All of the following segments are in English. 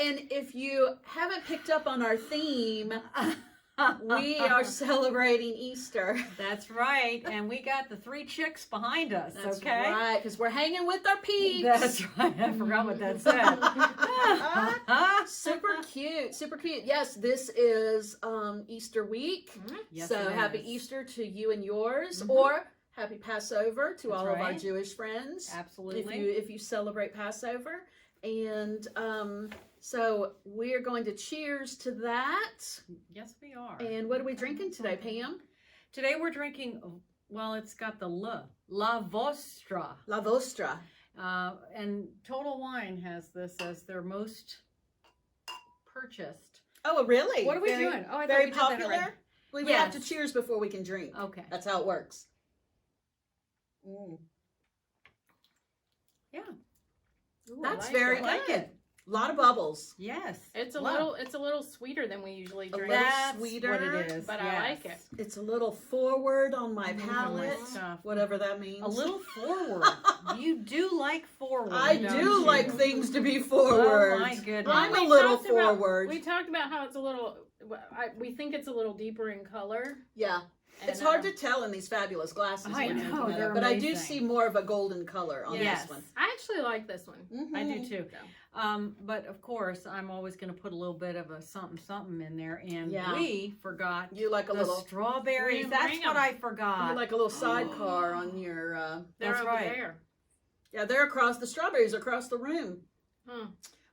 And if you haven't picked up on our theme, we are celebrating Easter. That's right. And we got the 3 chicks behind us, That's okay? right, because we're hanging with our peeps. That's right. I forgot what that said. Super cute, super cute. Yes, this is Easter week. Yes, So it happy is. Easter to you and yours, or happy Passover to That's all of our right. Jewish friends. Absolutely. If you celebrate Passover. And so we're going to cheers to that. Yes, we are. And what are we drinking today, Pam? Today we're drinking, well, it's got the La Vostra. La Vostra. And Total Wine has this as their most purchased. Oh, really? What are we doing? Oh, I thought very we did that already. popular. We have to cheers before we can drink. Okay. That's how it works. Yeah. Ooh, That's I very I like good. it. A lot of bubbles. Yes. It's a Wow. little sweeter than we usually drink. little That's sweeter, what it is. but yes. I like it. It's a little forward on my Mm, palate, my stuff. whatever that means. A little forward. You do like forward. I don't do you? like things to be forward. Oh my goodness. I'm We a little talked about- forward. We talked about how it's a little. We think it's a little deeper in color. Yeah. And, It's hard to tell in these fabulous glasses. I we're know, drinking out of, they're but I do amazing. see more of a golden color on Yes. this one. I actually like this one. Mhm. I do too. So. But of course, I'm always going to put a little bit of a something in there, and Yeah. we forgot You like a the little, strawberries. Bring That's 'em. what I forgot. you like a little sidecar on your. They're That's over right. there. Yeah, they're across the strawberries are across the room. Huh.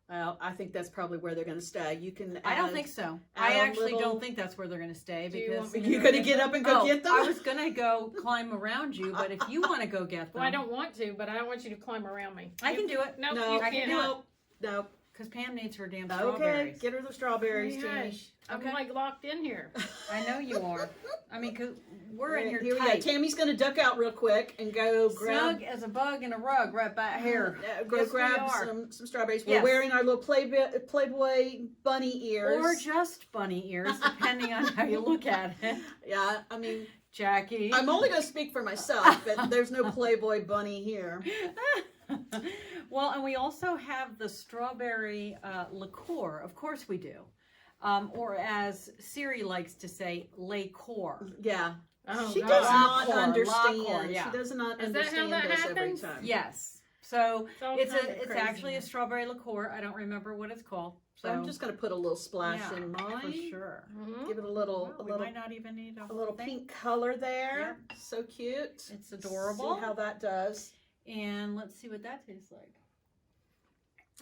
Well, I think that's probably where they're going to stay. You can. I don't add- think so. add I a actually little- don't think that's where they're going to stay Do you because want me You're going to get up and go Oh, get them. I was going to go climb around you, but if you want to go get them, Well, I don't want to, but I don't want you to climb around me. I can do it. No, No, you I can't. can do no, no. because Pam needs her damn Okay, strawberries. get her the strawberries, Tammy. Gosh, I'm Okay. like locked in here. I know you are. I mean, because we're in Right, here we go. tight. Tammy's going to duck out real quick and go grab. Snug as a bug in a rug right back here. Go Yes, we grab are. some strawberries. Yes. We're wearing our little Playboy bunny ears. Or just bunny ears, depending on how you look at it. Yeah, I mean, Jackie. I'm only going to speak for myself, but there's no Playboy bunny here. Well, and we also have the strawberry liqueur. Of course we do. Or as Siri likes to say, liqueur. Yeah. Oh, She God. does not Liqueur, understand. liqueur, yeah. She does not Is that how understand that us every happens? time. Yes. So all it's kinds of it's actually a craziness. strawberry liqueur. I don't remember what it's called. So So I'm just going to put a little splash yeah, in mine. for sure. Mhm. Give it a little, Well, a we little, might not even need a little thing. pink color there. So cute. It's adorable. See how that does. And let's see what that tastes like.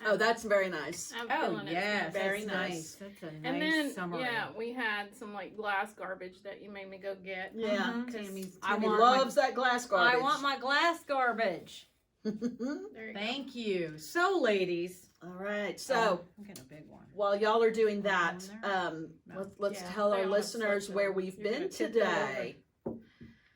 Oh, that's very nice. I'm Oh feeling it. yes. Very that's nice. That's a nice And then, summary. yeah, we had some like glass garbage that you made me go get. Yeah, Mhm. Tammy I Tammy want loves that glass garbage. I want my glass garbage. There you Thank you. So, ladies. All right, so I'm getting a big one. while y'all are doing that, No. let's Yeah, tell they our all listeners slipped where over. we've You're been gonna tip them over. today.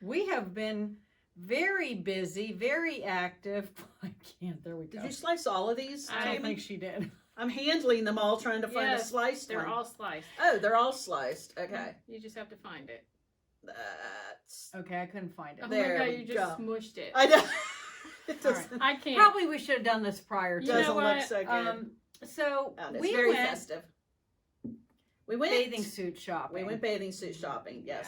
We have been very busy, very active. I can't. There we go. Did you slice all of these, I don't Tammy? think she did. I'm handling them all, trying to find a Yes, sliced They're one. all sliced. Oh, they're all sliced. Okay, You just have to find it. that's. Okay, I couldn't find Oh it. There my God, we you just go. smushed it. I know. It All doesn't, I can't. Probably we should have done this prior to. You know doesn't look what? so good. So And it's we very went festive. We went bathing suit shopping. We went bathing suit shopping. Yes.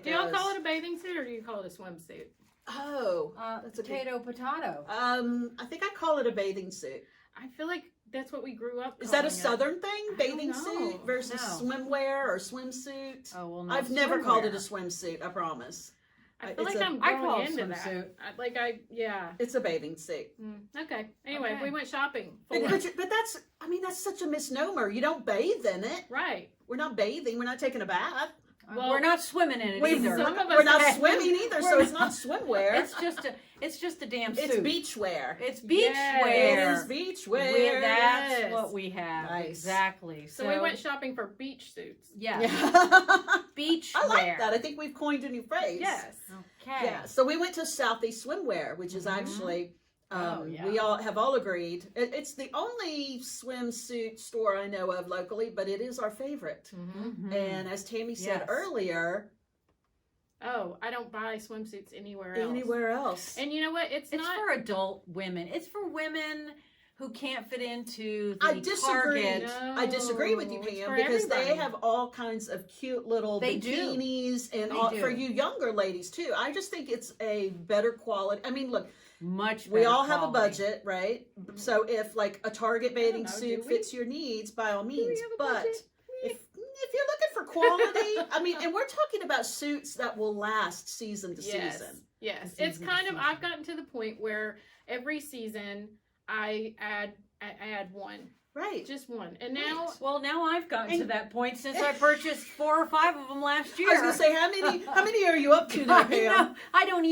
Do y'all call it a bathing suit or do you call it a swimsuit? Oh, That's that's a good. potato. I think I call it a bathing suit. I feel like that's what we grew up. Is that a calling it. Southern thing? I don't Bathing know. suit versus No. swimwear or swimsuit? Oh well, no, I've never called it a swimwear. swimsuit. I promise. I feel It's like a- I'm I growing call it into that. swimsuit. Yeah. It's a bathing suit. Okay. Anyway, Okay. we went shopping. But, for- but that's, I mean, that's such a misnomer. You don't bathe in it. right. We're not bathing. We're not taking a bath. Well, We're not swimming in it We, either. some of us- we're not swimming either, so We're it's not swimwear. It's just a damn suit. It's beachwear. It's It beachwear. is beachwear. That's Yes. what we have. Nice. Exactly. So we went shopping for beach suits. Yeah. Yeah. Beachwear. I like that. I think we've coined a new phrase. Yes. Okay. Yeah. So we went to Southeast Swimwear, which is Mhm. actually, Oh, yeah. we all have all agreed. It's the only swimsuit store I know of locally, but it is our favorite. Mhm. And as Tammy said Yes. earlier, Oh, I don't buy swimsuits anywhere else. anywhere else. And you know what? It's It's not. for adult women. It's for women who can't fit into the I disagree. Target. No. I disagree with you, It's Pam, for because they everybody. have all kinds of cute little They do. bikinis and They all, do. for you younger ladies too. I just think it's a better quality. I mean, look, Much better we all have a quality. budget, right? So if like a Target bathing know, suit do we? fits your needs, by all we means. have a But budget? if you're looking for quality, I mean, and we're talking about suits that will last season to Yes. season. Yes. Season It's to kind of, season. I've gotten to the point where every season I add one. Right. Just one. And now, Well, now I've gotten to And- that point since I purchased 4 or 5 of them last year. I was gonna say, how many are you up to now, I Pam? know. I don't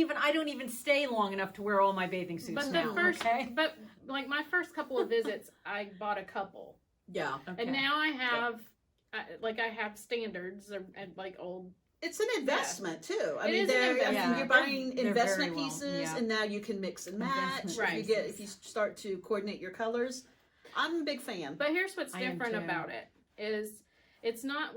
even stay long enough to wear all my bathing suits but now. the first, okay? but like my first couple of visits, I bought a couple. Yeah. Okay. And now I have, I have standards and like old. It's an investment too. I It mean, is an I mean, investment. you're buying They're investment very well, pieces, yeah. and now you can mix and match. Investment If Right. if you start to coordinate your colors, I'm a big fan. But here's what's I am different too. about it is it's not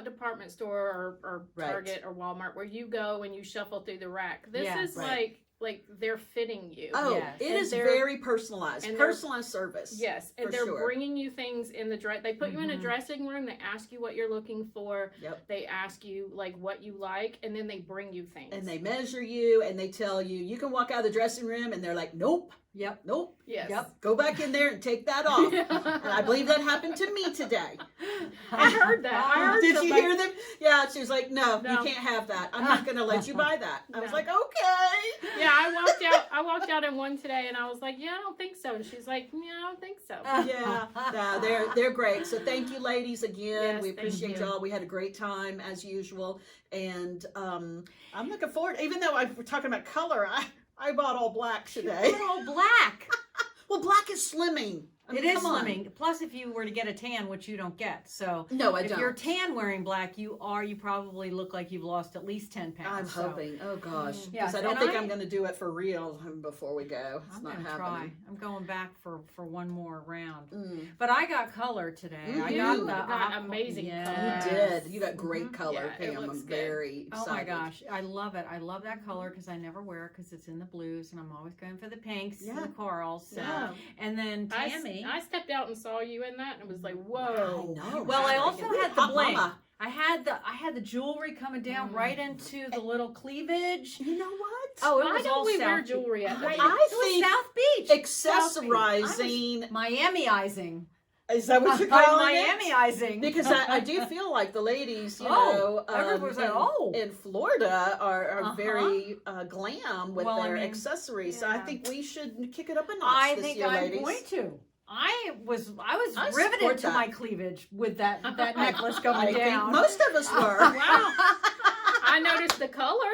department store or Right. Target or Walmart where you go and you shuffle through the rack. This Yeah, is right. like they're fitting you. Oh, Yes. it And is they're- very personalized. and they're- Personalized service. Yes, and For they're sure. bringing you things in the dress. They put you in a Mhm. dressing room. They ask you what you're looking for. Yep. They ask you like what you like, and then they bring you things. And they measure you, and they tell you you can walk out of the dressing room, and they're like, nope, Yep. nope, yes. Yep. go back in there and take that off. And I believe that happened to me today. I heard that. I heard Did you somebody- hear them? Yeah, she was like, no, No. you can't have that. I'm not going to let you buy that. I was No. like, okay. Yeah, I walked out in one today, and I was like, yeah, I don't think so. And she's like, yeah, I don't think so. Yeah, no, they're great. So thank you, ladies, again. Yes, We thank appreciate you. y'all. We had a great time as usual, and I'm looking forward. Even though we're talking about color, I bought all black today. They're all black. Well, black is slimming. I mean, It is come on. slimming. Plus, if you were to get a tan, which you don't get, so No, I if don't. you're tan wearing black, you probably look like you've lost at least 10 pounds. I'm so hoping. Oh gosh, Mm. because Yes, I don't and think I- I'm going to do it for real before we go. It's I'm not gonna happening. try. I'm going back for one more round. Mm. But I got color today. I You got the got aqua- amazing Yes. You did. You got great Mhm. color, Yeah, it Pam. looks I'm good. very Oh excited. my gosh, I love it. I love that color because I never wear it because it's in the blues, and I'm always going for the pinks and Yeah. the corals. So. Yeah. And then Tammy. I stepped out and saw you in that, and was like, I whoa. know. Well, I right? also You're had the hot bling. mama. I had the jewelry coming down right into the little cleavage. You know what? Oh, it Why was don't all we wear South jewelry at the I, beach? I it was think South Beach. Accessorizing. Miami-izing. Is that what you're I'm calling it? Miami-izing. Because I do feel like the ladies, you Oh, know, everyone's like, oh. in Florida are Uh-huh. very glam with Well, I their mean, accessories. So I yeah. think we should kick it up a notch I this think year, I'm ladies. going to. I was I riveted support to that. my cleavage with that necklace I going think down. most of us were. Wow. I noticed the color.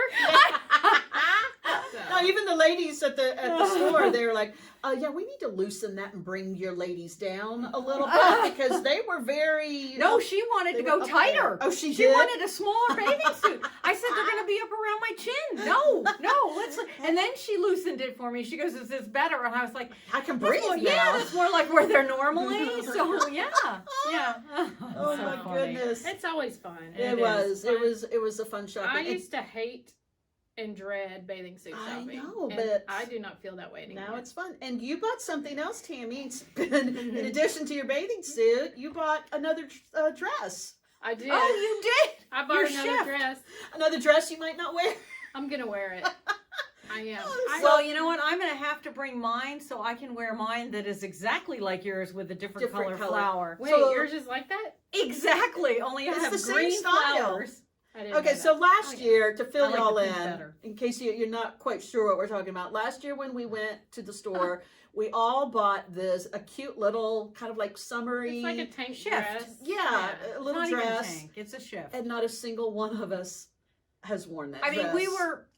No, even the ladies at the store, they were like, yeah, we need to loosen that and bring your ladies down a little bit because they were very. No, she wanted They to were go up tighter. there. Oh, she She did? wanted a smaller bathing suit. I said they're going to be up around my chin. No, let's. And then she loosened it for me. She goes, "Is this better?" And I was like, I can breathe "Well, now. yeah, that's more like where they're normally." So yeah. Oh So my funny. goodness. It's always fun. It was. It was a fun shopping. I And used to hate and dread bathing suit I shopping. know, and but I do not feel that way anymore. now it's fun. And you bought something else, Tammy. It's been, in addition to your bathing suit, you bought another dress. I did. Oh, you did. I bought your another shift. dress. Another dress you might not wear. I'm gonna wear it. I am. Oh, Well, you know what? I'm going to have to bring mine so I can wear mine that is exactly like yours with a different color flower. Wait, So- yours is like that? Exactly. Only I It's have the same green style. flowers. I didn't Okay, know so that. last Okay. year, to fill I like y'all the pink in, better. in case you're not quite sure what we're talking about, last year when we went to the store, we all bought this, a cute little kind of like summery, It's like a tank shift. dress. yeah, a It's little not even a dress, tank. It's a shift. and not a single one of us has worn that I mean, dress.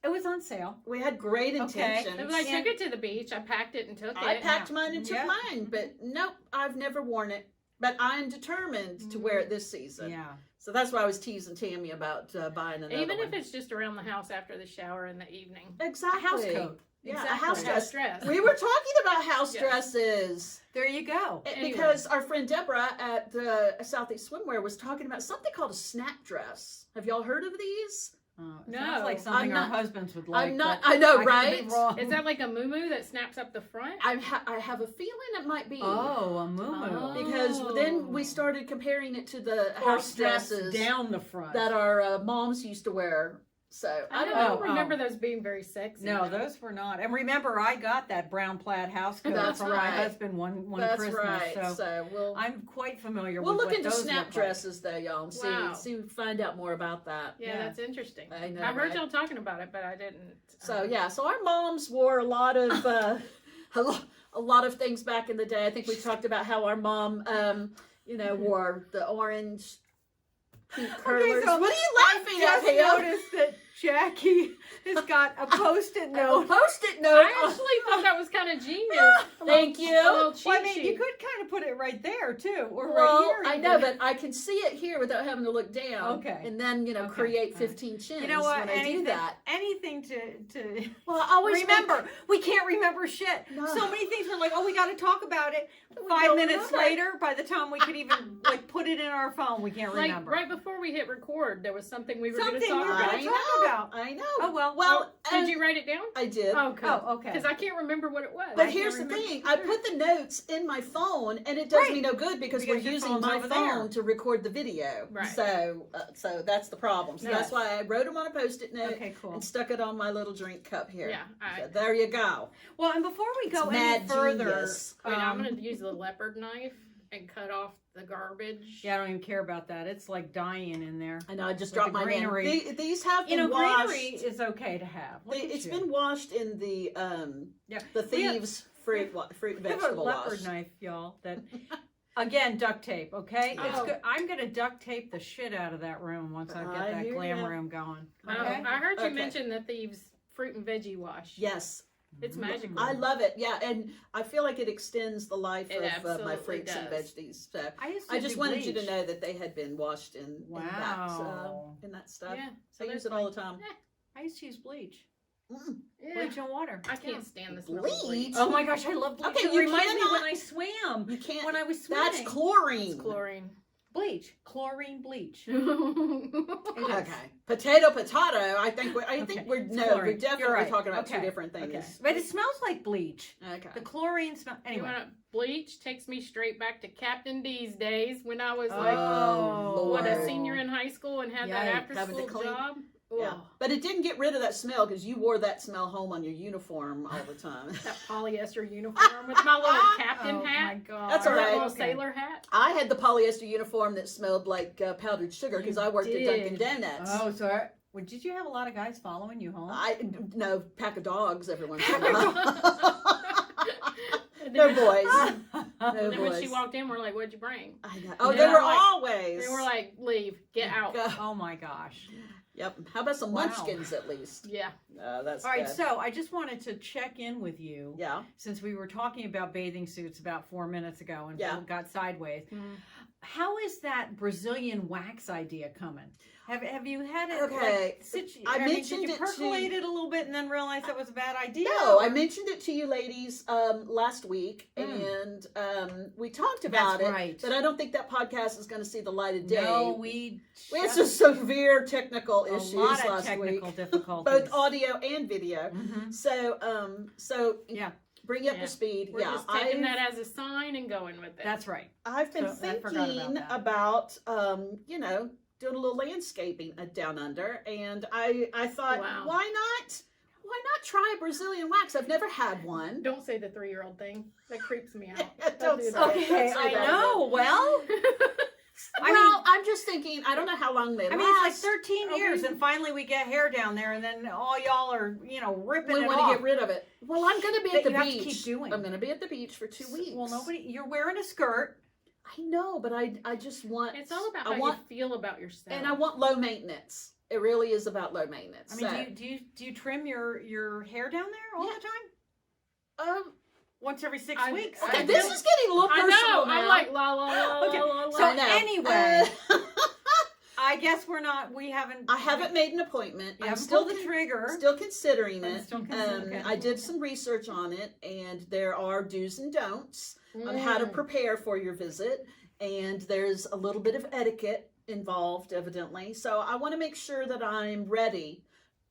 it was on sale. We had great Okay. intentions. But I took it to the beach. I packed it and took I it. packed mine and took Yeah. mine, but nope, I've never worn it. But I'm determined to wear it this season. Yeah. So that's why I was teasing Tammy about buying another Even one. if it's just around the house after the shower in the evening. exactly. A house coat. Yeah, Exactly. a house A dress. house dress. We were talking about house Yes. dresses There you go. Anyway. because our friend Deborah at the Southeast Swimwear was talking about something called a snap dress. Have y'all heard of these? It No, sounds like something I'm our not- husbands would like. I'm not. but I know, I could right? be wrong. is that like a muumuu that snaps up the front? I have a feeling it might be. Oh, a muumuu. Oh. Because then we started comparing it to the Or house snaps dresses down the front. that our moms used to wear. So I don't don't know. remember those being very sexy. No, though. those were not. And remember, I got that brown plaid house coat That's from right. my husband one That's Christmas. right. So we'll I'm quite familiar we'll with look what into those snap look dresses though, y'all, and Wow. see find out more about that. Yeah, Yeah. that's interesting. I know, I heard right? y'all talking about it, but I didn't. So yeah, so our moms wore a lot of a lot of things back in the day. I think we talked about how our mom, wore the orange pink curlers. so What are you laughing just at, Pam? noticed that Jackie has got a post-it A note. Post-it note. I actually thought that was kind of genius. Thank you. A little cheat Well, I mean, sheet. you could kind of put it right there too, or Well, right here. I know, but I can see it here without having to look down. Okay. And then, Okay. create All right. 15 chins You know what? when I do that. Anything to Well, I always remember. We can't remember shit. No. So many things we're like, oh, we got to talk about it. We 5 don't minutes remember. later, by the time we could even put it in our phone, we can't like remember. right before we hit record, there was something we were going to Something talk we were about. gonna talk about. I know. Oh, well. Well, Did you write it down? I did. Oh, good. Oh, okay. Because I can't remember what it was. But I here's the can't remember. thing, I put the notes in my phone, and it does Right. me no good because Because we're your using phone's my over phone there. to record the video. Right. So that's the problem. So Yes. that's why I wrote them on a Post-it note Okay, cool. and stuck it on my little drink cup here. Yeah. So there you go. Well, and before we go It's any mad further, genius. I'm going to use the leopard knife and cut off the garbage. yeah, I don't even care about that. It's like dying in there. I know I just With dropped the my name. greenery. These have You been know, washed. greenery is okay to have. Look at It's you. been washed in the Yeah. the We have- thieves fruit We have a vegetable leopard wash. knife, y'all. That again, duct tape. Okay, it's Oh. good. I'm gonna duct tape the shit out of that room once I get I that hear glam ya. room going. Oh, Okay. I heard you Okay. mention the thieves fruit and veggie wash. Yes, It's magical. I love it. Yeah, and I feel like it extends the life It of my absolutely fruits and does. veggies. So I I just do wanted you to bleach. know that they had been washed in Wow. that stuff. Yeah. I use it all the time. I used to use bleach, Yeah. bleach and water. I can't stand the smell of bleach. Bleach? Oh my gosh, I love bleach. Okay, it you reminds me cannot- when I swam. You can't. When I was swimming. That's chlorine. It's chlorine. Bleach, chlorine bleach. okay. It is. Okay, potato. I think we're. Okay. We're It's no. chlorine. We're definitely You're right. talking about Okay. two different things. Okay. But it smells like bleach. Okay. The chlorine smell. You Anyway. wanna, bleach takes me straight back to Captain D's days when I was like, Oh, what, a Lord. senior in high school and had Yikes. that after Having to school clean. job. Yeah, Ugh. but it didn't get rid of that smell because you wore that smell home on your uniform all the time. That polyester uniform with my little captain Oh hat. my god. That's all Or that right. little Okay. sailor hat. I had the polyester uniform that smelled like powdered sugar because You I worked did. at Dunkin' Donuts. Oh, so well, did you have a lot of guys following you home? No, pack of dogs every once in a Pack of while. And No then, boys. and No then when she boys. walked in, we're like, "What'd you bring?" I know. Oh, And they then were we're like- always. They were like, "Leave, get out." Go. Oh my gosh. Yep. How about some Wow. munchkins at least? Yeah. That's All right, good. so I just wanted to check in with you Yeah. since we were talking about bathing suits about 4 minutes ago and Yeah. got sideways. Mm. How is that Brazilian wax idea coming? Have you had it? Okay. I mean, mentioned did you it to- percolate it a little bit and then realize that was a bad idea? No, I or- mentioned it to you ladies last week, and we talked about That's it. right. But I don't think that podcast is going to see the light of day. No, we had some severe technical a issues lot of last technical week, difficulties. both audio and video. Mhm. So Yeah. bring you up Yeah. to speed. We're yeah, just taking that as a sign and going with it. That's right. I've been So, I forgot thinking about that. about doing a little landscaping down under, and I thought, Wow. why not try a Brazilian wax? I've never had one. Don't say the 3-year-old thing. That creeps me out. Don't do say that. it. Okay, Don't say I that. know. Well, I Well, I'm just thinking. I don't know how long they I last. mean, it's like 13 Oh, years, we- and finally we get hair down there, and then all y'all are, ripping we it want off. to get rid of it. Well, I'm going to be That at the you have beach. to keep doing. I'm going to be at the beach for 2 weeks. Well, you're wearing a skirt. I know, but I just want. It's all about I how want, you feel about yourself. and I want low maintenance. It really is about low maintenance. I mean, So, do you trim your hair down there all Yeah. the time? Once every 6 I- weeks? I- this is getting a little I personal know. now. I'm like la la la Okay, la la. la. so I know. anyway. Uh, I guess we haven't. I haven't made an appointment. You I'm haven't still pulled the trigger. Still considering I'm it. still considering- okay. I did some research on it, and there are do's and don'ts on how to Mm. prepare for your visit, and there's a little bit of etiquette involved, evidently. So I want to make sure that I'm ready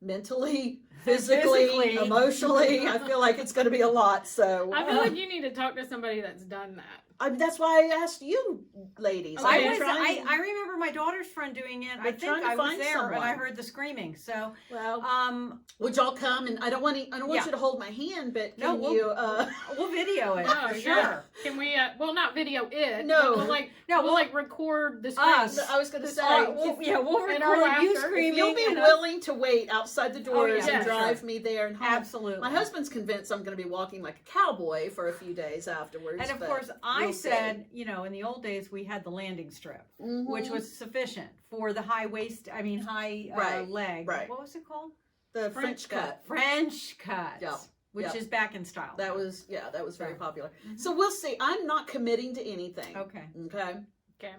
mentally, physically, emotionally. I feel like it's going to be a lot. So I feel like you need to talk to somebody that's done that. that's why I asked you, ladies. Okay. I remember my daughter's friend doing it. I think I was there and I heard the screaming. So, well, would y'all come? And I don't want you to hold my hand, but can you? We'll video it Oh, for yeah. sure. Can we? Well, not video it. No. but we'll like record the screen. Us. I was going to say, We'll And our record you laughter. screaming. if you'll be and us- willing to wait outside the doors yeah, and sure. drive me there and home. Absolutely. My husband's convinced I'm going to be walking like a cowboy for a few days afterwards. And of but course, I we'll see. said, in the old days, we had the landing strip, which was sufficient for the high Right, leg. right. What was it called? The French cut. French cut. Yeah, Which yeah. is back in style. That was very So. popular. So we'll see. I'm not committing to anything. Okay. Okay. Okay.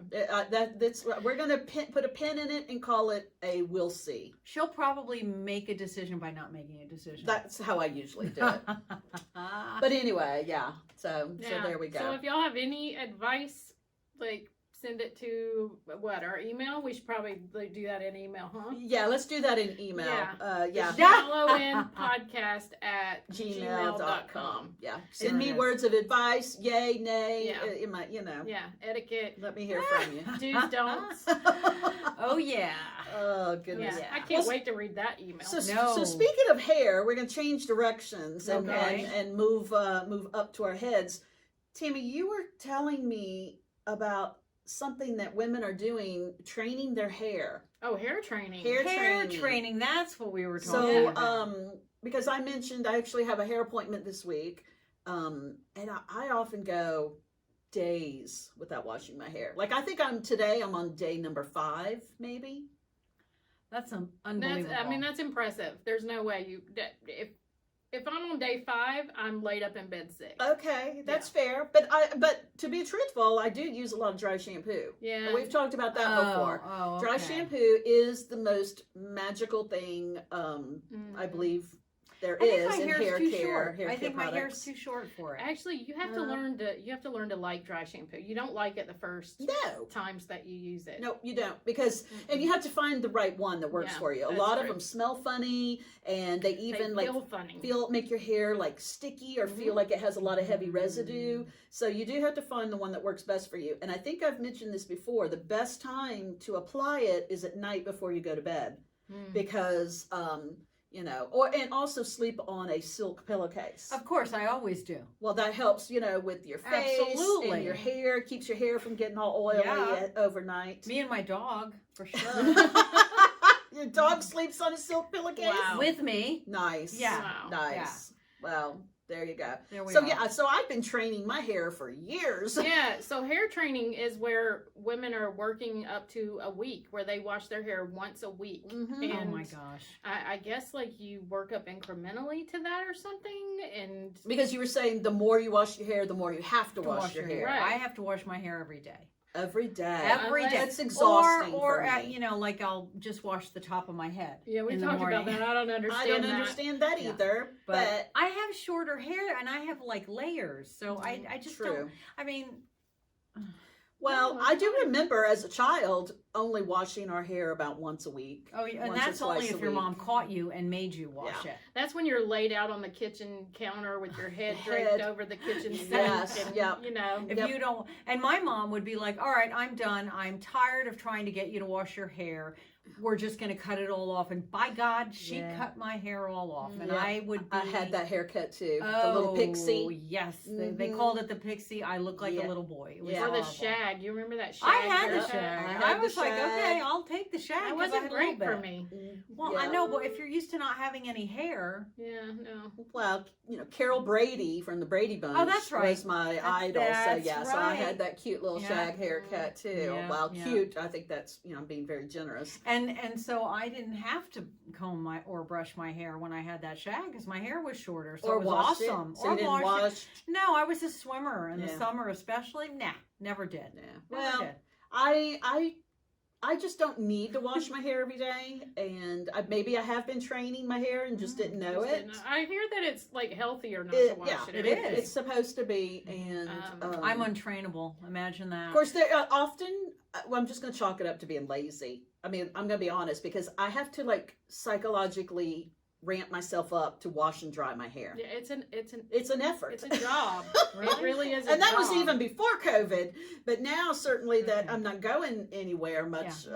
That's we're gonna put a pin in it and call it a we'll see. She'll probably make a decision by not making a decision. That's how I usually do it. But anyway, yeah. So there we go. So if y'all have any advice, like send it to our email. We should probably do that in email, huh? Yeah, let's do that in email. Yeah. Yeah. Podcast@gmail.com. Yeah. There Send it me is. words of advice, yay, nay, Yeah. Yeah. Etiquette. let me hear from you. Do's, don'ts. Oh, yeah. Oh, goodness. Yeah. I Yeah. can't wait to read that email. So speaking of hair, we're going to change directions and, Okay. and move up to our heads. Tammy, you were telling me about something that women are doing, training their hair. Oh, hair training. Hair training. That's what we were talking So, about. because I mentioned I actually have a hair appointment this week, and I often go days without washing my hair. Like I think I'm on day number 5, maybe. That's unbelievable. That's impressive. There's no way if I'm on day 5, I'm laid up in bed sick. Okay, that's fair. But to be truthful, I do use a lot of dry shampoo. Yeah. We've talked about that before. Oh, Dry okay. shampoo is the most magical thing I believe there is I think in my hair's hair too care. short. Hair I care think my hair's products. too short for it. Actually, you have to learn to like dry shampoo. You don't like it the first No. times that you use it. No, you don't, because and you have to find the right one that works Yeah, for you. A that's lot of true. them smell funny, and they even They feel funny. make your hair like sticky or feel like it has a lot of heavy residue. So you do have to find the one that works best for you. And I think I've mentioned this before. The best time to apply it is at night before you go to bed, because and also sleep on a silk pillowcase. Of course, I always do. Well, that helps, with your face Absolutely. and your hair. Keeps your hair from getting all oily overnight. Me and my dog, for sure. Your dog sleeps on a silk pillowcase? Wow. With me. Nice. Yeah. Wow. Nice. Well, there you go. There we So are. so I've been training my hair for years. Yeah, so hair training is where women are working up to a week, where they wash their hair once a week. Mhm. And Oh my gosh. I guess you work up incrementally to that or something, and Because you were saying the more you wash your hair, the more you have to wash your hair. Right. I have to wash my hair every day. Every day. Every day. It's exhausting Or for me. I'll just wash the top of my head. yeah, we in the talked about morning. that. I don't understand. I don't that. understand that Yeah. either. But I have shorter hair and I have layers. So I just True. don't. I mean, Well, No, I it's do fine. remember as a child only washing our hair about once a week. oh, and Once or that's only twice if a your week. mom caught you and made you wash it. That's when you're laid out on the kitchen counter with your head Head. draped over the kitchen sink. Yes, And, yep. If Yep. you don't, and my mom would be like, all right, I'm done. I'm tired of trying to get you to wash your hair. We're just going to cut it all off. And by God, she Yeah. cut my hair all off. And Yeah. I would be. I had that haircut too. Oh, the little pixie. yes. They Mhm. called it the pixie. I looked like Yeah. a little boy. It was Yeah. Or the horrible. shag. You remember that shag? I had the haircut? shag. I had I the was like, shag. okay, I'll take the shag. That 'cause I wasn't had a little great for bit. me. Well, I know, but if you're used to not having any hair, Yeah, no. Well, Carol Brady from the Brady Bunch Oh, that's right. was my idol. So that's yeah, so I right. had that cute little Yeah. shag haircut too. Yeah, Well, yeah. cute. I think that's being very generous. and so I didn't have to comb or brush my hair when I had that shag because my hair was shorter. So Or it was wash awesome. it. So or you didn't wash it. wash. No, I was a swimmer in the Yeah. summer, especially. Nah, never did. Yeah. Never Well, did. I just don't need to wash my hair every day, and maybe I have been training my hair and just didn't know Just it. didn't- I hear that it's healthier not It- to wash yeah, it. it every is. day. It's supposed to be, and Um, I'm untrainable. Imagine that. of course, there often well, I'm just going to chalk it up to being lazy. I mean, I'm going to be honest because I have to like psychologically ramp myself up to wash and dry my hair. Yeah, it's an effort. it's a job. Really? It really is. And that was even before COVID, but now certainly that Okay. I'm not going anywhere much,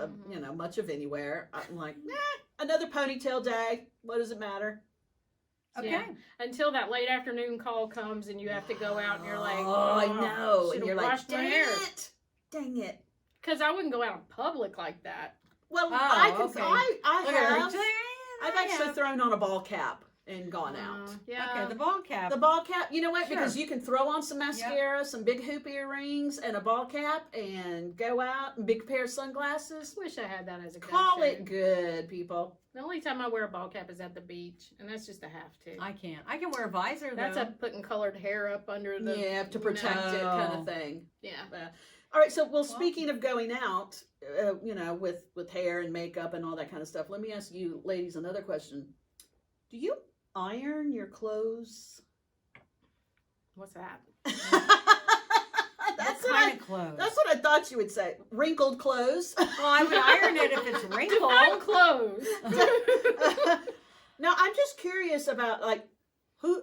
much of anywhere. I'm like, another ponytail day. What does it matter? Okay. Yeah. Until that late afternoon call comes and you have to go out and you're like, oh, I know. And should've you're like, washed my dang hair. it. Dang it. Because I wouldn't go out in public like that. Well, Oh, I can, okay. I Look at her. have. I've actually thrown on a ball cap and gone out. Yeah. Okay, the ball cap. The ball cap, you know what? Sure. Because you can throw on some mascara, some big hoop earrings, and a ball cap, and go out and big pair of sunglasses. Wish I had that as a Call go-to. it good, people. The only time I wear a ball cap is at the beach, and that's just a have to. I can't. I can wear a visor though. That's a putting colored hair up under the Yeah, to protect it, kind of thing. Yeah. All right, so speaking of going out, with hair and makeup and all that kind of stuff, let me ask you, ladies, another question. Do you iron your clothes? What's that? That's what what kind of clothes? That's what I thought you would say. Wrinkled clothes. Well, I would iron it if it's wrinkled. Define clothes. Now, I'm just curious about like who's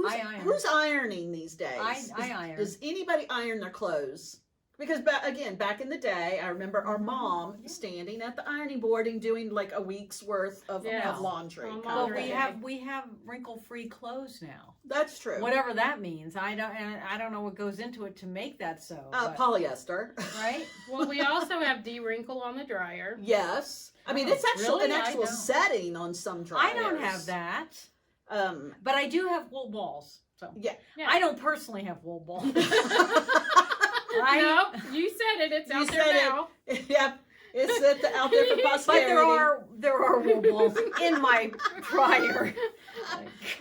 I iron. who's ironing these days. I iron. Does anybody iron their clothes? Because back in the day, I remember our mom standing at the ironing board and doing like a week's worth of Yeah. laundry. Oh, kind Well, of laundry. thing. we have wrinkle-free clothes now. That's true. Whatever that means. I don't know what goes into it to make that so. but- Polyester. right? Well, we also have de-wrinkle on the dryer. Yes. I mean, Oh, it's actually really? an I actual don't. setting on some dryers. I don't have that. But I do have wool balls. So Yeah. Yeah. I don't personally have wool balls. No, you said it. It's You out there said it. now. Yep. It's out there for But posterity. there are wool balls in my dryer.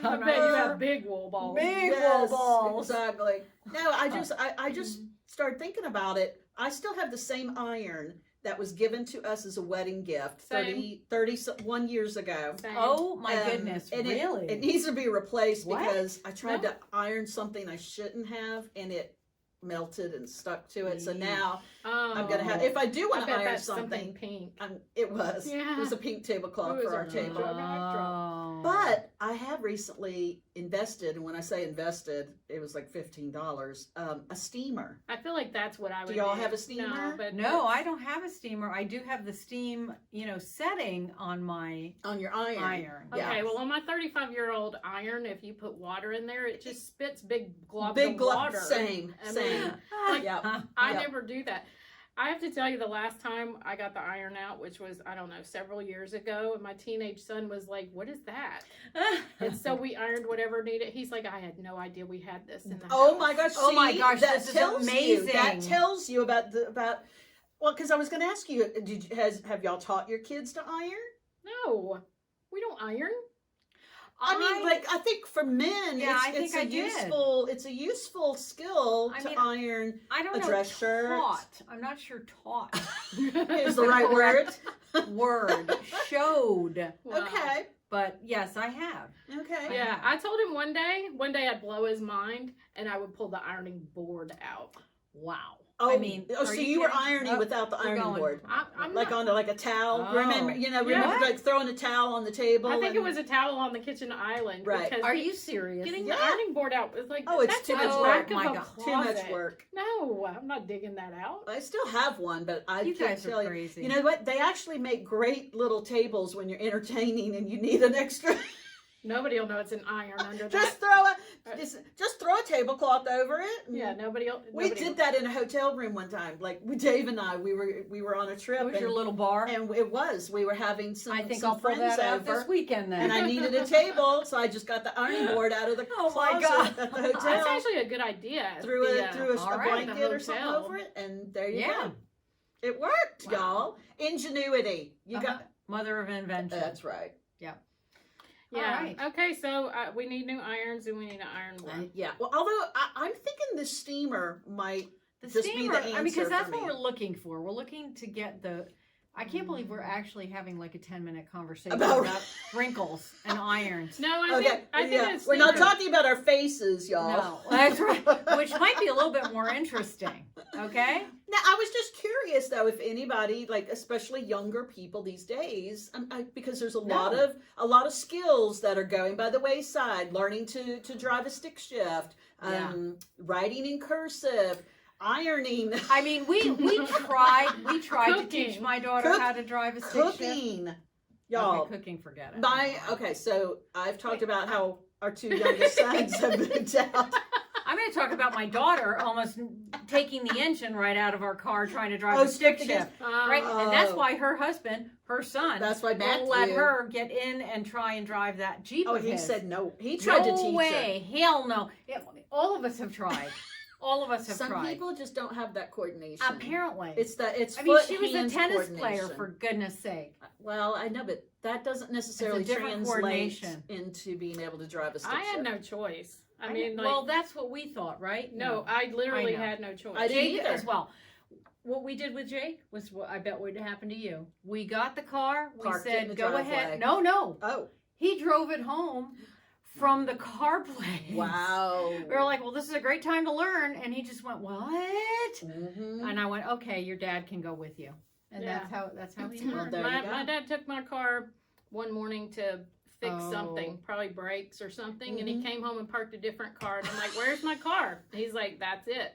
I bet you have big wool balls. Big Yes, wool balls. exactly. No, I just started thinking about it. I still have the same iron that was given to us as a wedding gift Same. 31 years ago. Same. Oh my goodness, and really? It needs to be replaced What? because I tried No. to iron something I shouldn't have and it melted and stuck to it. So Yeesh. now Oh. I'm gonna have, if I do I want to bet iron that's something something, pink. it was. Yeah. It was a pink tablecloth It was for our a table. backdrop. But I have recently invested, and when I say invested, it was like $15, a steamer. I feel like that's what I would Do y'all do. have a steamer? No, but No, I don't have a steamer. I do have the steam, setting on my On your iron. iron. Okay, Yeah. well, on my 35-year-old iron, if you put water in there, it just spits big globs Big of glob, water. same, I same. mean, like, Yep. I Yep. never do that. I have to tell you, the last time I got the iron out, which was, I don't know, several years ago, and my teenage son was like, "What is that?" And so we ironed whatever needed. He's like, "I had no idea we had this in the Oh house." my gosh! Oh my see, gosh, that this is tells You, that amazing. tells you about Well, because I was going to ask you, have y'all taught your kids to iron? No, we don't iron. I mean, like I think for men, Yeah, I it's think I a did. it's a useful skill I to mean, iron. I don't a know. dress shirt. Taught. I'm not sure taught. Is the right word? Word. Showed. Wow. Okay. But yes, I have. Okay. Yeah, I told him one day I'd blow his mind, and I would pull the ironing board out. Wow. Oh, I mean, oh, are so you you were kidding? ironing Oh, without the we're ironing going. board, I'm like not, onto like a towel. Oh. Remember, Yeah. like throwing a towel on the table. I think and- it was a towel on the kitchen island. Right. Because Are you serious? getting Yeah. the ironing board out was like, Oh, it's that's too in much the work. back of My a God. too much closet. work. No, I'm not digging that out. I still have one, but I You can't guys tell are you. crazy. You know what? They actually make great little tables when you're entertaining and you need an extra. Nobody will know it's an iron under just that. throw a tablecloth over it. and- Yeah, nobody will. We did that in a hotel room one time. Like Dave and I, we were on a trip, It was and, your little bar. and we were having some. I think some I'll pull friends that out over, this weekend then. and I needed a table, so I just got the ironing board out of the Oh my closet God. at the That's hotel. actually a good idea. Threw The, a all right. blanket The or something hotel. over it, and there you Yeah. go. It worked, Wow. y'all. Ingenuity. You Uh-huh. got. Mother of invention. That's right. Yeah. All right. Okay, so we need new irons and we need to iron one. Yeah. Well, although I'm thinking the steamer might The just be steamer, the I mean, answer because that's for what me. we're looking for. We're looking to get the I can't believe we're actually having like a 10-minute conversation About- about wrinkles and irons. No, I think it's we're not secret. talking about our faces, y'all. No, that's right. Which might be a little bit more interesting. Okay? Now, I was just curious though, if anybody, like especially younger people these days, because there's a lot of skills that are going by the wayside. Learning to drive a stick shift, writing in cursive, ironing, I mean, we tried to teach Cooking. my daughter how to drive a stick shift. cooking, y'all. Okay, cooking, forget it. Okay, so I've talked about how our two youngest sons have moved out. I'm going to talk about my daughter almost taking the engine right out of our car trying to drive Oh, a stick stick shift. Right? And that's Oh. why her husband, her son, That's why won't let Matthew- her get in and try and drive that Jeep Oh, of he his. said no. He tried to No teach way. Hell no. All of us have tried. All of us her. have Some tried. people just don't have that coordination. Apparently. It's I mean, foot, she was a hands tennis player, coordination. for goodness sake. Well, I know, but that doesn't necessarily different translate coordination. into being able to drive a stick I had shift. no choice. I mean, like, well, that's what we thought, right? no, I literally I know. had no choice. I didn't Jake either. as well. What we did with Jake was what I bet would happen to you. We got the car. We Parked it in said, the "Go driveway." ahead." No. Oh, He drove it home from the car place. wow. We were like, "Well, this is a great time to learn," and he just went, "What?" Mhm. And I went, "Okay, your dad can go with you," and Yeah. that's how he Well, learned. there you go. My dad took my car one morning to fix Oh. something, probably brakes or something, and Mhm. he came home and parked a different car. And I'm like, "Where's my car?" And he's like, "That's it."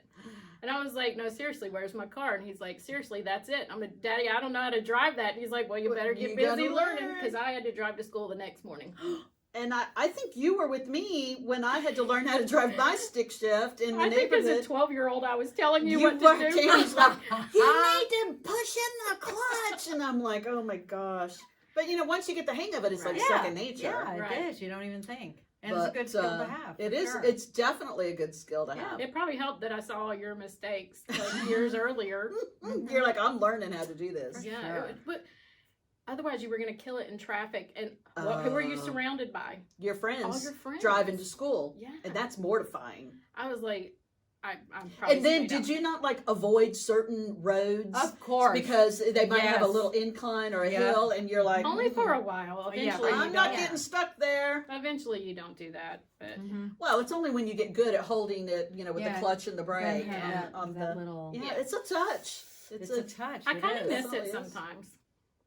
And I was like, "No, seriously, where's my car?" And he's like, "Seriously, that's it." I'm like, "Daddy, I don't know how to drive that." And he's like, "Well, you Well, better you get busy gotta learning," learn. because I had to drive to school the next morning. And I think you were with me when I had to learn how to drive my stick shift in the I think as neighborhood. a 12-year-old, I was telling you, You what were, to do. Jamie's like, you need to push in the clutch. And I'm like, oh my gosh. But once you get the hang of it, it's like Yeah. second nature. Yeah, it Right. is. You don't even think, and it's a But, good skill to have. It for is. sure. It's definitely a good skill to Yeah. have. It probably helped that I saw all your mistakes like years earlier. You're like, I'm learning how to do this. For Yeah, sure. but otherwise you were going to kill it in traffic. And who were you surrounded by? Your friends, All your friends driving to school. Yeah, And that's mortifying. I was like, I'm probably. And then stayed did out. you not like avoid certain roads? Of course. Because they might have a Yes. little incline or a Yeah. hill, and you're like, Only for a while. Yeah, Eventually, but you I'm not don't. getting stuck there. Eventually, you don't do that. But Mhm. Well, it's only when you get good at holding it, with Yeah. the clutch and the brake Then and have on that the. little. Yeah, Yeah. it's a touch. It's a touch. I it kind of is. miss It it really is. sometimes.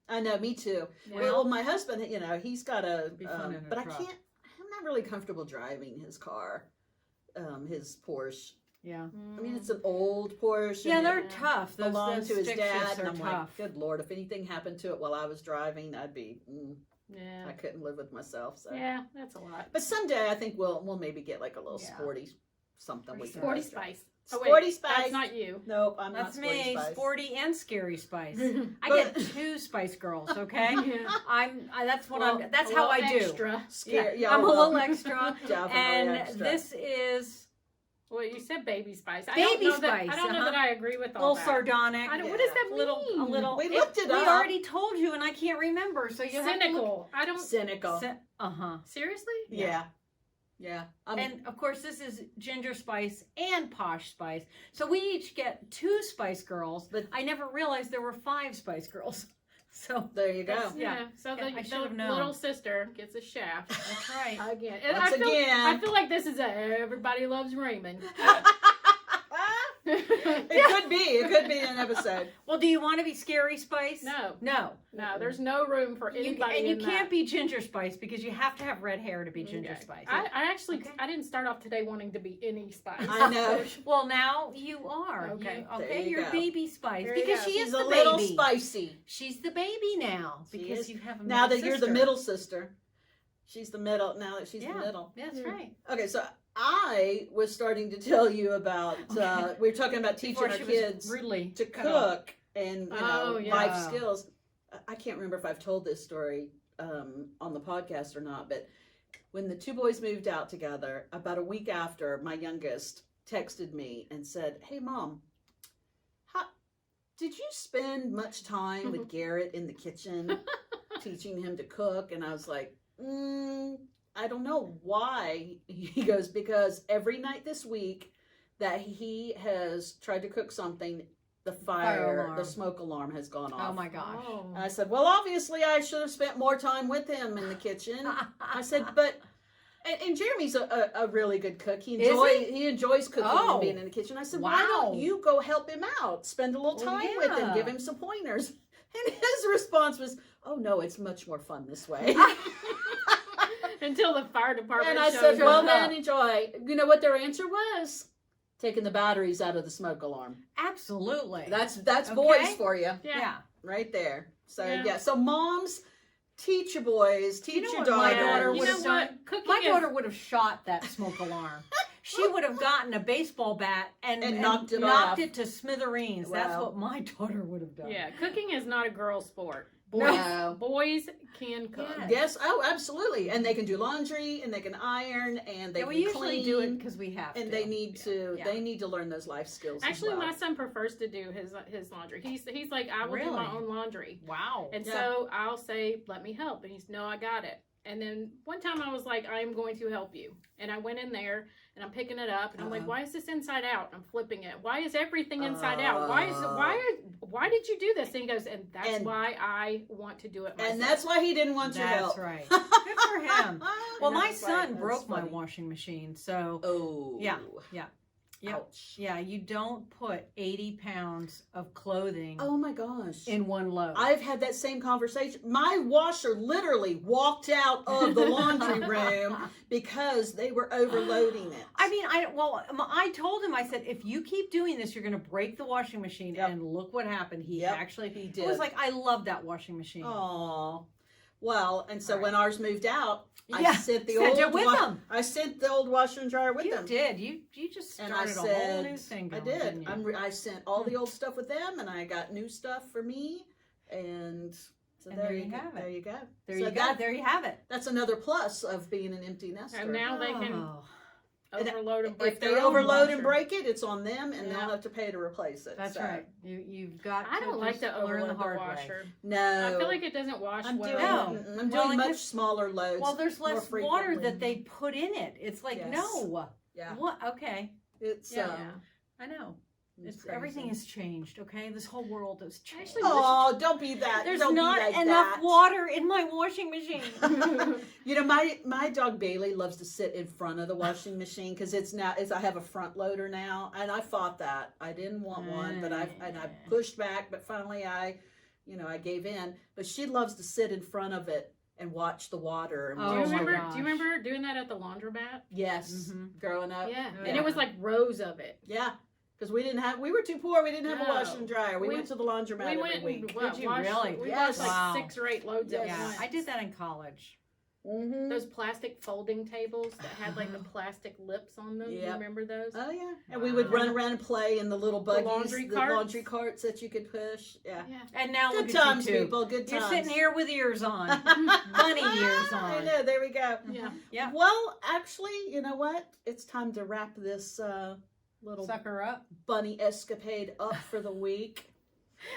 I know, me too. Yeah. Well, my husband, he's got Be fun in a but truck. I'm not really comfortable driving his car, his Porsche. Yeah. I mean, it's an old Porsche. Yeah, and they're it tough. Those, belonged those to his stick dad, shifts and are I'm tough. like, good Lord, if anything happened to it while I was driving, I'd be, Yeah, I couldn't live with myself. So, yeah, that's a lot. but someday I think we'll maybe get like a little Yeah. sporty something. We can Sporty both drive. Spice. Oh, wait, Sporty Spice. That's not you. Nope, I'm That's not Sporty me, Spice. sporty and scary spice. I But- get two Spice Girls, okay? Yeah. That's what Well, that's A how I little do. Extra. Scary. I'm a well, little extra, definitely and extra. this is Well, you said baby spice. Baby I spice, don't know that I agree with a all little that. sardonic. I don't, Yeah. What does that a little, mean? We looked it We up. already told you, and I can't remember. So you Cynical. I don't. cynical. Uh-huh. Seriously? Yeah. Yeah. And of course, this is ginger spice and posh spice. So we each get two Spice Girls, but I never realized there were 5 Spice Girls. So there you go. That's- Yeah. Yeah. So Yeah, I the should have known. little sister gets a shaft that's right. again. And Once I again. feel like this is a everybody loves Raymond. It could be an episode. Well, do you want to be scary spice? No, No. no, there's no room for anybody. And you in can't that. be ginger spice because you have to have red hair to be ginger Okay. spice. I actually, Okay. I didn't start off today wanting to be any spice. I know. Well, now you are. Okay. There you You're go. baby spice There you because go. she She's is a the little baby. spicy. She's the baby now She because is. you have a Now that middle you're the sister. middle sister. She's the middle. Now that she's Yeah. the middle. That's Hmm. right. Okay, so I was starting to tell you about, Okay. we were talking about teaching Before our she was kids rudely to cut off. cook and, Oh, yeah. life skills. I can't remember if I've told this story on the podcast or not, but when the two boys moved out together, about a week after, my youngest texted me and said, "Hey, Mom, did you spend much time with Garrett in the kitchen teaching him to cook?" And I was like, I don't know why. He goes, "Because every night this week that he has tried to cook something, the Fire alarm. the smoke alarm has gone off. Oh my gosh. Oh. And I said, well, obviously I should have spent more time with him in the kitchen. I said, but, and Jeremy's a really good cook. He enjoys cooking and being in the kitchen. I said, why don't you go help him out? Spend a little time with him, give him some pointers. And his response was, oh no, it's much more fun this way. Until the fire department And I shows said, well up. then, enjoy. You know what their answer was? Taking the batteries out of the smoke alarm. Absolutely. That's Okay. boys for you. Yeah. Right there. So Yeah. so moms, teach your boys, teach You know your what my daughters. daughter You would know have what? done? Cooking My is- daughter would have shot that smoke alarm. She would have gotten a baseball bat and knocked it off. it to smithereens. That's Wow. what my daughter would have done. Yeah, cooking is not a girl sport. No. Boys can cook. Yes. Yes, oh, absolutely. And they can do laundry, and they can iron, and they Yeah, can we usually clean. do it because we have and to. they need to. Yeah. They need to learn those life skills. Actually, as well. my son prefers to do his laundry. He's like, I will do my Really? own laundry. Wow. And Yeah. so I'll say, let me help. And he's, no, I got it. And then one time I was like, I am going to help you. And I went in there and I'm picking it up and I'm like, why is this inside out? I'm flipping it. Why is everything inside out? Why did you do this? And he goes, and that's why I want to do it myself. And that's why he didn't want your help. That's right. Good for him. Well, And my that's son that's broke my funny. washing machine, so Oh. Yeah. Yep. Ouch. yeah, you don't put 80 pounds of clothing Oh my gosh. in one load. I've had that same conversation. My washer literally walked out of the laundry room because they were overloading it. I mean, I told him, I said, if you keep doing this, you're going to break the washing machine. Yep. And look what happened. He Yep, actually, he It did. was like, I love that washing machine. Oh. Well, and so All right. when ours moved out, Yeah, I sent the sent it old with them. I sent the old washer and dryer with You them. did. You just And I started a said, whole new thing I going, did. didn't you? I sent all the old stuff with them, and I got new stuff for me, and so And there there you you go. have it. There you go. There So you go. There you have it. That's another plus of being an empty nester. And now they can Oh, overload and break if they their own overload and washer. break it, it's on them, and Yeah. they'll have to pay to replace it. that's So, right. You've got I don't like just to learn overload the hard way. washer. No, I feel like it doesn't wash I'm well. doing, No. I'm Well, doing and much this- smaller loads. Well, there's more less water frequently. that they put in it. It's like, Yes. no. Yeah, What? Okay. it's Yeah. Yeah. I know. it's Everything crazy. has changed, okay? This whole world has changed. Actually, Oh, don't be that. There's don't not be like enough that. water in my washing machine. You know, my dog Bailey loves to sit in front of the washing machine because I have a front loader now, and I fought that. I didn't want one, but I pushed back, but finally I gave in. But she loves to sit in front of it and watch the water. And Oh, Do you my remember? gosh. Do you remember doing that at the laundromat? Yes, Mhm. growing up. Yeah. Oh, And it was like rows of it. Yeah. Because we were too poor. We didn't have a No. washer and dryer. We We- went to the laundromat We every went week. and Did you washed, really? We Yes. washed like Wow. 6 or 8 loads at Yes. Yeah, once. I did that in college. Mm-hmm. Those plastic folding tables that had like the plastic lips on them. Do you Yep. remember those? Oh yeah, and we would run around and play in the little buggies, laundry the carts? laundry carts that you could push. Yeah, Yeah. And now good look times, at you two. people. Good You're times. sitting here with ears on. Bunny ears on. I know. There we go. Yeah. Yeah. Well, actually, you know what? It's time to wrap this little Suck her up. bunny escapade up for the week.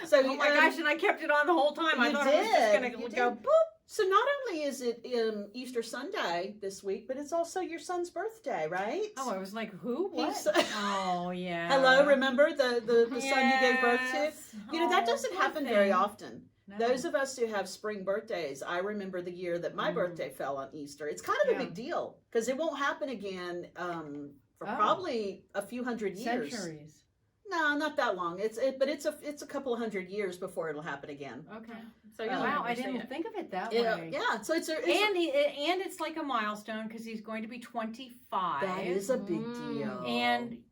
So, Oh my gosh, and I kept it on the whole time. I you thought it was just did. going You to go did. boop. So not only is it Easter Sunday this week, but it's also your son's birthday, right? Oh, I was like, who? What? He's- Oh, yeah. Hello, remember the son you gave birth to? Yes. You know, that Oh, doesn't poor happen thing. very often. No. Those of us who have spring birthdays, I remember the year that my Mm. birthday fell on Easter. It's kind of a Yeah. big deal because it won't happen again for Oh. probably a few hundred years. Centuries. No, not that long. But it's a couple of hundred years before it'll happen again. Okay. So you'll Wow, never I see didn't it. think of it that Yeah, way. yeah. So it's And it's like a milestone because he's going to be 25. that is a big Mm. deal. And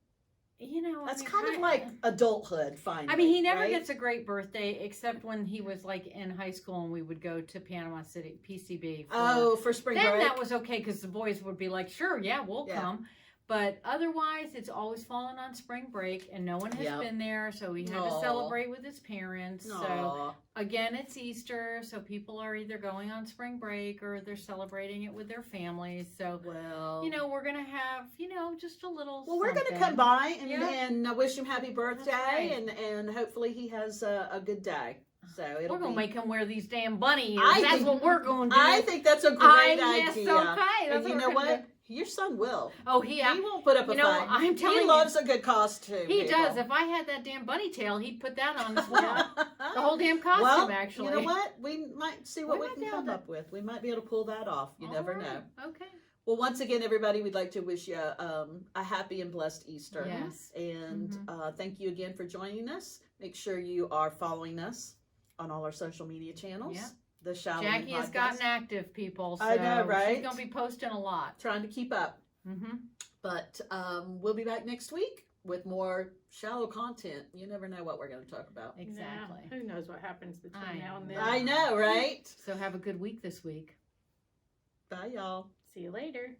you know, that's I mean, kind of like adulthood. Finally, I mean, he never right? gets a great birthday except when he was like in high school and we would go to Panama City, PCB. For spring then break. that was okay because the boys would be like, sure, yeah, we'll Yeah. come. But otherwise, it's always fallen on spring break, and no one has Yep. been there, so we had Aw. to celebrate with his parents. So Aw. again, it's Easter, so people are either going on spring break or they're celebrating it with their families. So Well, you know, we're gonna have just a little. Well, we're going to something. come by and, Yeah. and wish him happy birthday, right. and hopefully he has a good day. So it'll We're gonna be, make him wear these damn bunny ears. I That's think- what we're gonna do. I think that's a great yes, idea. okay. That's And you what know we're gonna what? do. Your son will. Oh, He won't put up a You know, fight. I'm telling he you. loves a good costume. He people. does. If I had that damn bunny tail, he'd put that on as well. The whole damn costume, well, actually. you know what? We might see what We we might can be able come to- up with. We might be able to pull that off. You never All know. right. Okay. Well, once again, everybody, we'd like to wish you a happy and blessed Easter. Yes. And Mhm. thank you again for joining us. Make sure you are following us on all our social media channels. Yep. The Shallow Jackie has Podcast. gotten active, people. So I know, right? She's going to be posting a lot. Trying to keep up. Mm-hmm. But we'll be back next week with more shallow content. You never know what we're going to talk about. Exactly. Yeah, who knows what happens between I now and then? know. I know, right? So have a good week this week. Bye, y'all. See you later.